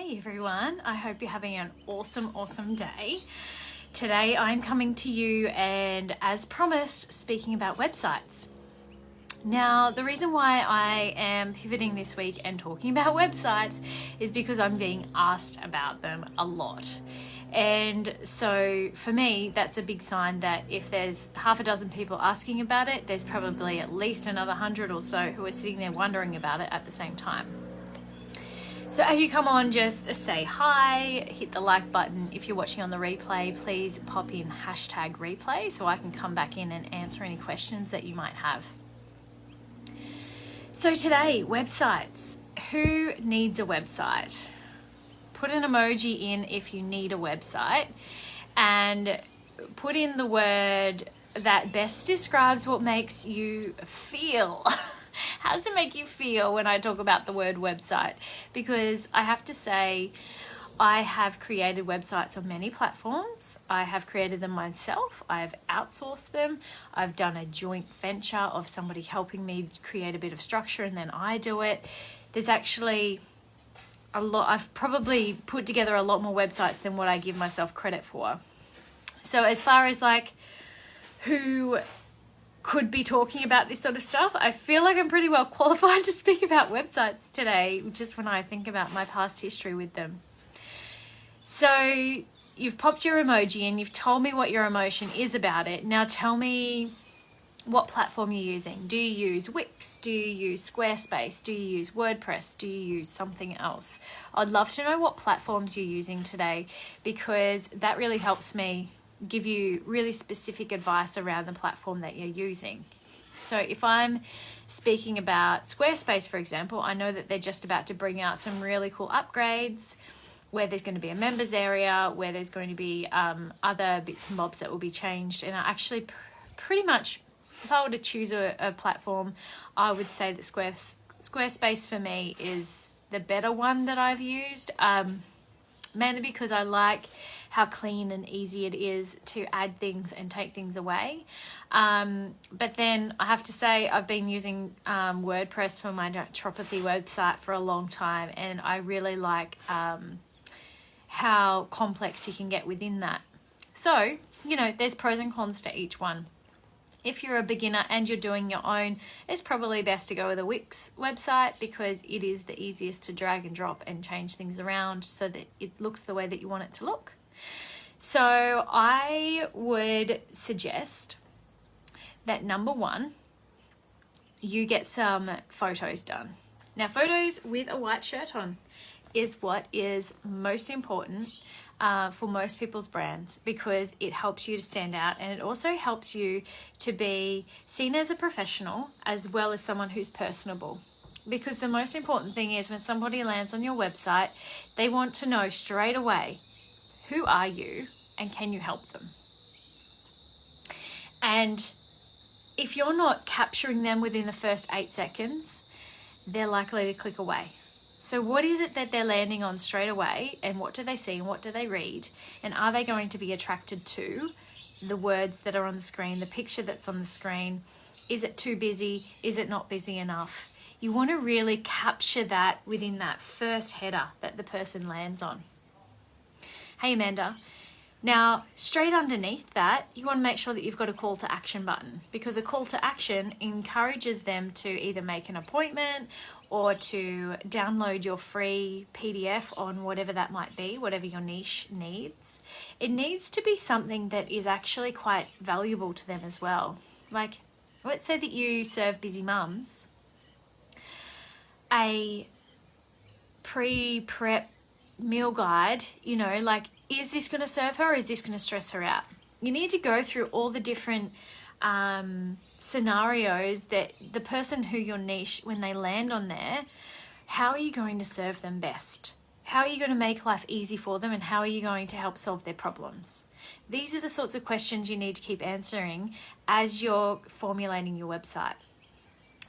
Hey everyone, I hope you're having an awesome day. Today I'm coming to you and, as promised, speaking about websites. Now, the reason why I am pivoting this week and talking about websites is because I'm being asked about them a lot. And so for me, that's a big sign that if there's half a dozen people asking about it, there's probably at least another 100 or so who are sitting there wondering about it at the same time. So as you come on, just say hi, hit the like button. If you're watching on the replay, please pop in #replay so I can come back in and answer any questions that you might have. So today, websites. Who needs a website? Put an emoji in if you need a website and put in the word that best describes what makes you feel. How does it make you feel when I talk about the word website? Because I have to say, I have created websites on many platforms. I have created them myself. I've outsourced them. I've done a joint venture of somebody helping me create a bit of structure and then I do it. There's actually a lot. I've probably put together a lot more websites than what I give myself credit for. So as far as like who could be talking about this sort of stuff, I feel like I'm pretty well qualified to speak about websites today, just when I think about my past history with them. So you've popped your emoji in, you've told me what your emotion is about it. Now tell me what platform you're using. Do you use Wix? Do you use Squarespace? Do you use WordPress? Do you use something else? I'd love to know what platforms you're using today, because that really helps me give you really specific advice around the platform that you're using. So if I'm speaking about Squarespace, for example, I know that they're just about to bring out some really cool upgrades where there's going to be a members area, where there's going to be other bits and bobs that will be changed. And I actually pretty much, if I were to choose a platform, I would say that Squarespace for me is the better one that I've used, mainly because I like how clean and easy it is to add things and take things away. But then I have to say I've been using WordPress for my naturopathy website for a long time, and I really like how complex you can get within that. So, you know, there's pros and cons to each one. If you're a beginner and you're doing your own, it's probably best to go with a Wix website because it is the easiest to drag and drop and change things around so that it looks the way that you want it to look. So I would suggest that number one, you get some photos done. Now, photos with a white shirt on is what is most important for most people's brands, because it helps you to stand out and it also helps you to be seen as a professional as well as someone who's personable. Because the most important thing is when somebody lands on your website, they want to know straight away, who are you and can you help them? And if you're not capturing them within the first 8 seconds, they're likely to click away. So what is it that they're landing on straight away, and what do they see and what do they read? And are they going to be attracted to the words that are on the screen, the picture that's on the screen? Is it too busy? Is it not busy enough? You want to really capture that within that first header that the person lands on. Hey Amanda. Now, straight underneath that, you want to make sure that you've got a call to action button, because a call to action encourages them to either make an appointment or to download your free PDF on whatever that might be, whatever your niche needs. It needs to be something that is actually quite valuable to them as well. Like, let's say that you serve busy mums. A pre-prep meal guide, you know, like, is this going to serve her or is this going to stress her out? You need to go through all the different scenarios that the person who your niche, when they land on there, how are you going to serve them best? How are you going to make life easy for them, and how are you going to help solve their problems? These are the sorts of questions you need to keep answering as you're formulating your website.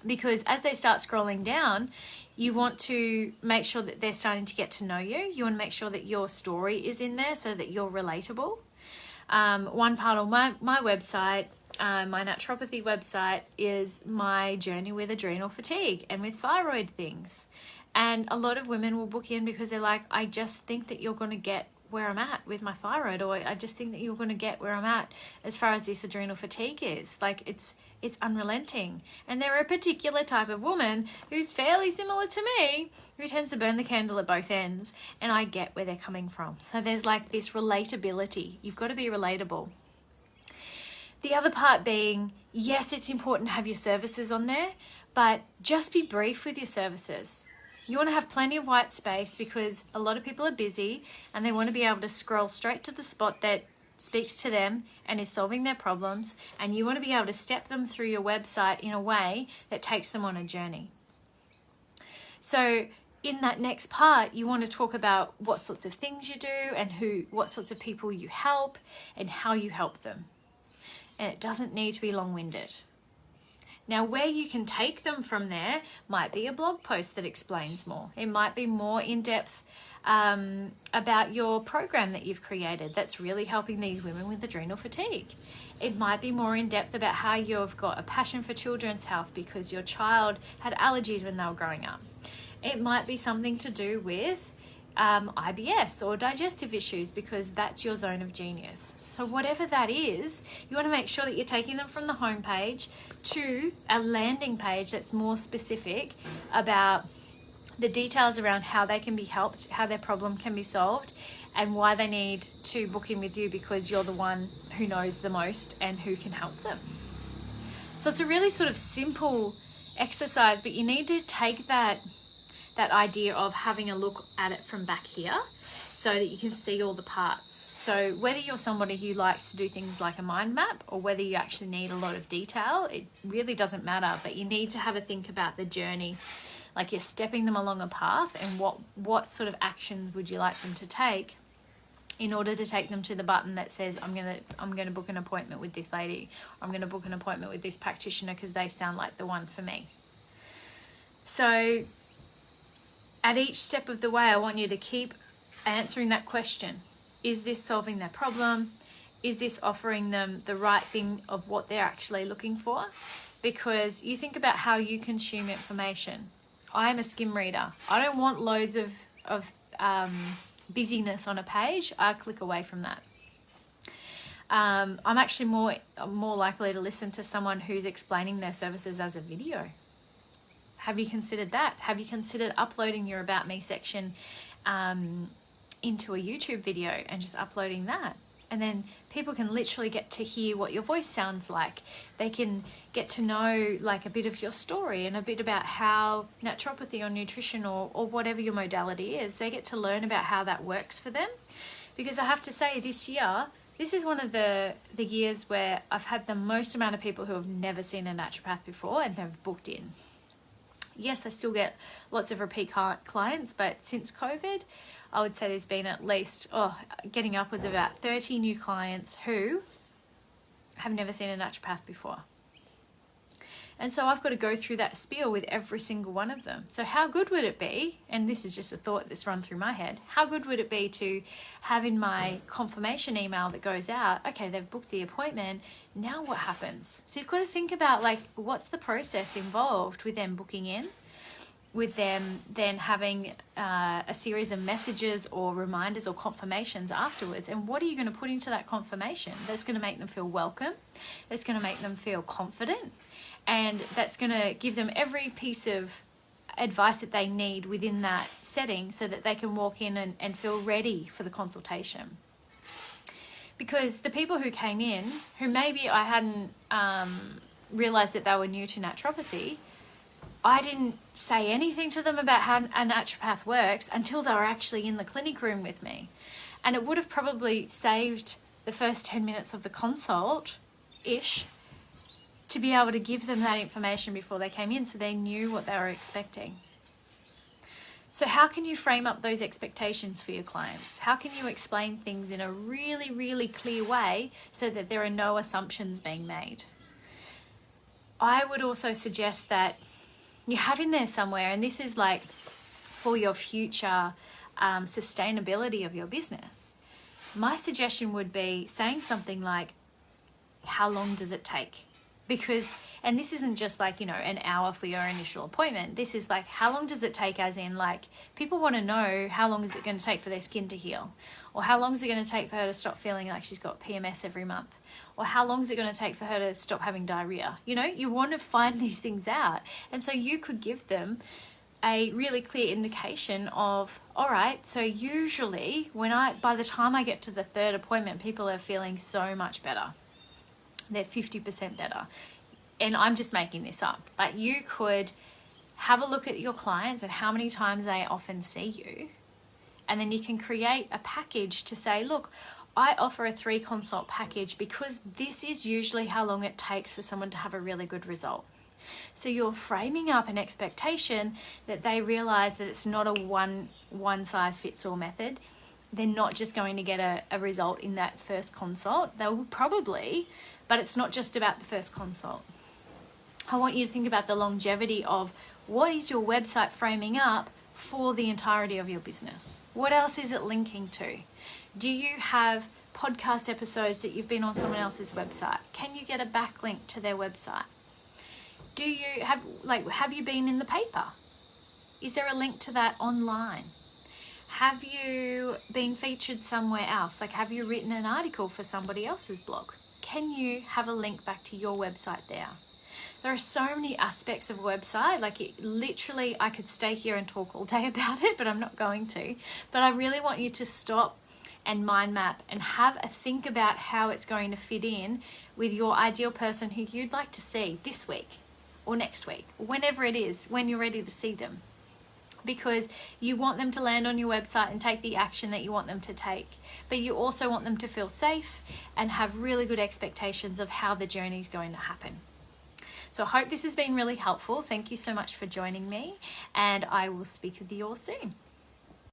Because as they start scrolling down, you want to make sure that they're starting to get to know you. You want to make sure that your story is in there so that you're relatable. One part of my website, my naturopathy website, is my journey with adrenal fatigue and with thyroid things. And a lot of women will book in because they're like, I just think that you're going to get where I'm at with my thyroid, or I just think that you're going to get where I'm at as far as this adrenal fatigue is. Like, it's unrelenting. And they're a particular type of woman who's fairly similar to me, who tends to burn the candle at both ends, and I get where they're coming from. So there's like this relatability. You've got to be relatable. The other part being, yes, it's important to have your services on there, but just be brief with your services. You want to have plenty of white space because a lot of people are busy and they want to be able to scroll straight to the spot that speaks to them and is solving their problems, and you want to be able to step them through your website in a way that takes them on a journey. So in that next part, you want to talk about what sorts of things you do and what sorts of people you help and how you help them. And it doesn't need to be long-winded. Now, where you can take them from there might be a blog post that explains more. It might be more in-depth about your program that you've created that's really helping these women with adrenal fatigue. It might be more in-depth about how you've got a passion for children's health because your child had allergies when they were growing up. It might be something to do with IBS or digestive issues because that's your zone of genius. So whatever that is, you want to make sure that you're taking them from the homepage to a landing page that's more specific about the details around how they can be helped, how their problem can be solved, and why they need to book in with you because you're the one who knows the most and who can help them. So it's a really sort of simple exercise, but you need to take that idea of having a look at it from back here so that you can see all the parts. So whether you're somebody who likes to do things like a mind map or whether you actually need a lot of detail, it really doesn't matter, but you need to have a think about the journey. Like, you're stepping them along a path, and what sort of actions would you like them to take in order to take them to the button that says, I'm gonna book an appointment with this lady, or I'm gonna book an appointment with this practitioner because they sound like the one for me. So at each step of the way, I want you to keep answering that question. Is this solving their problem? Is this offering them the right thing of what they're actually looking for? Because you think about how you consume information. I'm a skim reader. I don't want loads of busyness on a page. I click away from that. I'm actually more likely to listen to someone who's explaining their services as a video. Have you considered that? Have you considered uploading your About Me section into a YouTube video and just uploading that? And then people can literally get to hear what your voice sounds like. They can get to know like a bit of your story and a bit about how naturopathy or nutrition or whatever your modality is, they get to learn about how that works for them. Because I have to say, this year, this is one of the years where I've had the most amount of people who have never seen a naturopath before and have booked in. Yes, I still get lots of repeat clients, but since COVID, I would say there's been at least, getting upwards of about 30 new clients who have never seen a naturopath before. And so I've got to go through that spiel with every single one of them. So how good would it be, and this is just a thought that's run through my head, how good would it be to have in my confirmation email that goes out, okay, they've booked the appointment, now what happens? So you've got to think about, like, what's the process involved with them booking in, with them then having a series of messages or reminders or confirmations afterwards, and what are you going to put into that confirmation that's going to make them feel welcome, that's going to make them feel confident, and that's going to give them every piece of advice that they need within that setting so that they can walk in and feel ready for the consultation. Because the people who came in, who maybe I hadn't realised that they were new to naturopathy, I didn't say anything to them about how a naturopath works until they were actually in the clinic room with me. And it would have probably saved the first 10 minutes of the consult-ish to be able to give them that information before they came in so they knew what they were expecting. So how can you frame up those expectations for your clients? How can you explain things in a really, really clear way so that there are no assumptions being made? I would also suggest that you have in there somewhere, and this is like for your future sustainability of your business. My suggestion would be saying something like, how long does it take Because, and this isn't just like, you know, an hour for your initial appointment. This is like, how long does it take, as in like, people want to know how long is it going to take for their skin to heal? Or how long is it going to take for her to stop feeling like she's got PMS every month? Or how long is it going to take for her to stop having diarrhea? You know, you want to find these things out. And so you could give them a really clear indication of, all right, so usually by the time I get to the third appointment, people are feeling so much better. They're 50% better. And I'm just making this up, but you could have a look at your clients and how many times they often see you. And then you can create a package to say, look, I offer a 3 consult package because this is usually how long it takes for someone to have a really good result. So you're framing up an expectation that they realize that it's not a one size fits all method. They're not just going to get a result in that first consult. They will probably, but it's not just about the first consult. I want you to think about the longevity of what is your website framing up for the entirety of your business. What else is it linking to? Do you have podcast episodes that you've been on someone else's website? Can you get a backlink to their website? Do you have you been in the paper? Is there a link to that online? Have you been featured somewhere else? Like, have you written an article for somebody else's blog? Can you have a link back to your website there? There are so many aspects of a website. Like, literally, I could stay here and talk all day about it, but I'm not going to. But I really want you to stop and mind map and have a think about how it's going to fit in with your ideal person who you'd like to see this week or next week, whenever it is, when you're ready to see them. Because you want them to land on your website and take the action that you want them to take. But you also want them to feel safe and have really good expectations of how the journey is going to happen. So I hope this has been really helpful. Thank you so much for joining me, and I will speak with you all soon.